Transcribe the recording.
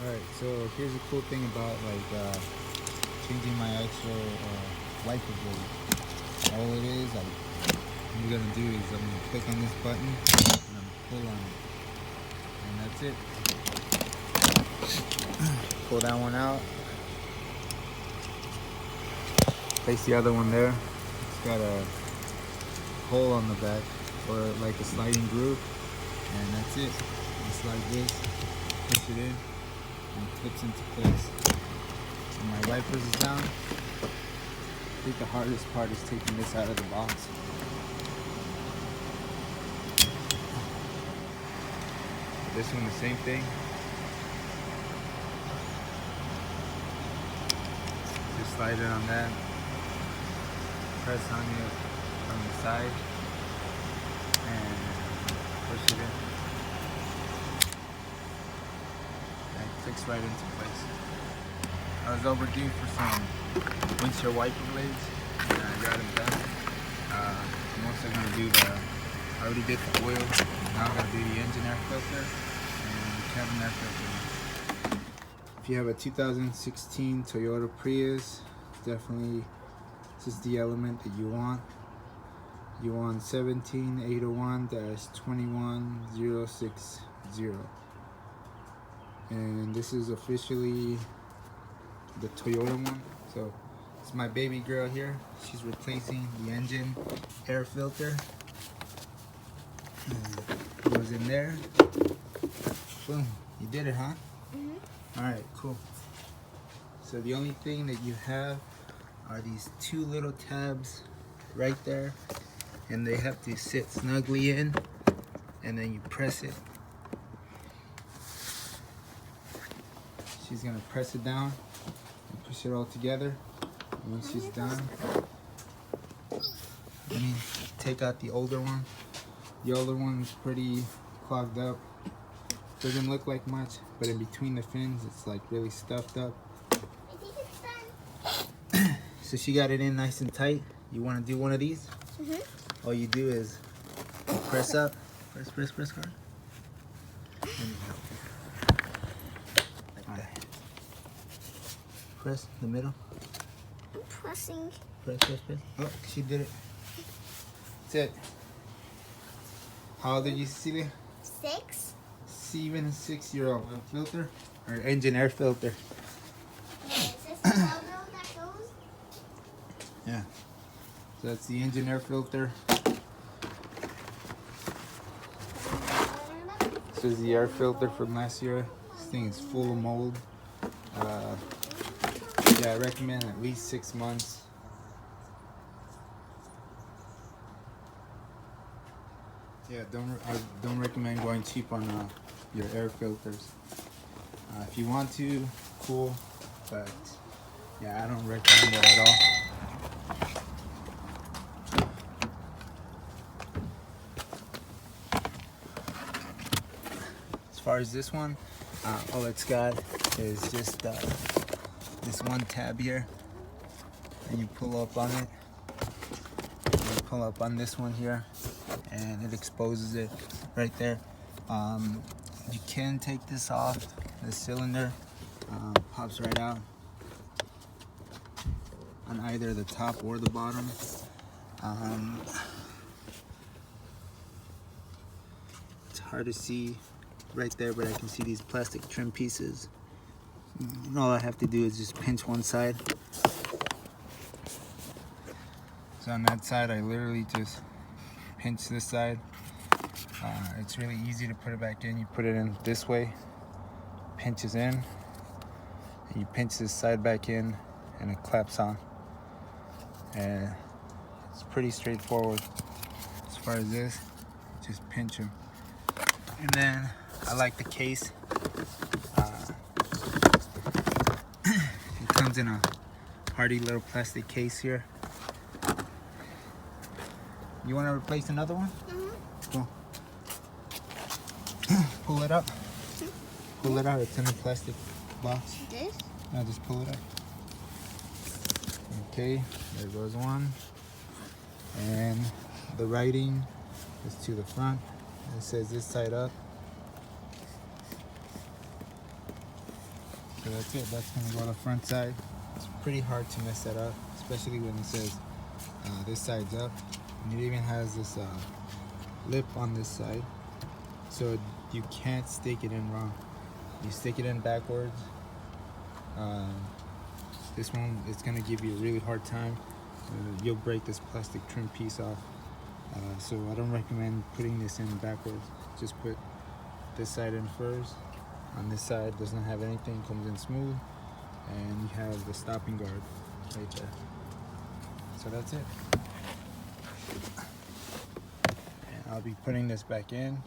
Alright, so here's a cool thing about changing my actual wiper blade. All it is, what I'm gonna do is I'm gonna click on this button and I'm gonna pull on it, and that's it. Pull that one out. Place the other one there. It's got a hole on the back or like a sliding groove, and that's it. Just like this, push it in, and it clips into place. So my wipers is down. I think the hardest part is taking this out of the box. This one, the same thing. Just slide it on that. Press on it from the side and push it in. And it clicks right into place. I was overdue for some windshield wiper blades, and I got them done. I'm also going to do I already did the oil, now I'm going to do the engine air filter and the cabin air filter. If you have a 2016 Toyota Prius, definitely this is the element that you want. You want 17801-21060. And this is officially the Toyota one. So it's my baby girl here. She's replacing the engine air filter. It goes in there. Boom. You did it, huh? Mm-hmm. Alright, cool. So the only thing that you have are these two little tabs right there, and they have to sit snugly in, and then you press it. She's gonna press it down and push it all together. And once she's done, let me take out the older one. The older one is pretty clogged up. Doesn't look like much, but in between the fins, it's like really stuffed up. So she got it in nice and tight. You want to do one of these? Mm-hmm. All you do is press up. Press hard. All right. Press the middle. I'm pressing. Press. Oh, she did it. That's it. How old are you, Cecilia? 6. Even a 6-year-old. Filter or engine air filter. Yeah, is this the logo that goes? Yeah. So that's the engine air filter. This is the air filter from last year. This thing is full of mold. Yeah, I recommend at least 6 months. Yeah, I don't recommend going cheap on your air filters. If you want to, cool, but yeah, I don't recommend it at all. As far as this one, all it's got is just this one tab here, and you pull up on it. You pull up on this one here, and it exposes it right there. You can take this off. The cylinder pops right out on either the top or the bottom. It's hard to see right there, but I can see these plastic trim pieces. And all I have to do is just pinch one side. So on that side, I literally just pinch this side. It's really easy to put it back in. You put it in this way, pinches in, and you pinch this side back in, and it claps on. And it's pretty straightforward. As far as this, just pinch them. And then I like the case. It comes in a hardy little plastic case here. You want to replace another one? Mm-hmm. Cool. Pull it up. Pull it out. It's in a plastic box. This? Now just pull it up. Okay, there goes one. And the writing is to the front. It says this side up. So that's it. That's gonna go on the front side. It's pretty hard to mess that up, especially when it says this side's up. And it even has this lip on this side, so you can't stick it in wrong. You stick it in backwards. This one, it's gonna give you a really hard time. You'll break this plastic trim piece off. So I don't recommend putting this in backwards. Just put this side in first. On this side doesn't have anything, comes in smooth, and you have the stopping guard right there. So that's it. And I'll be putting this back in.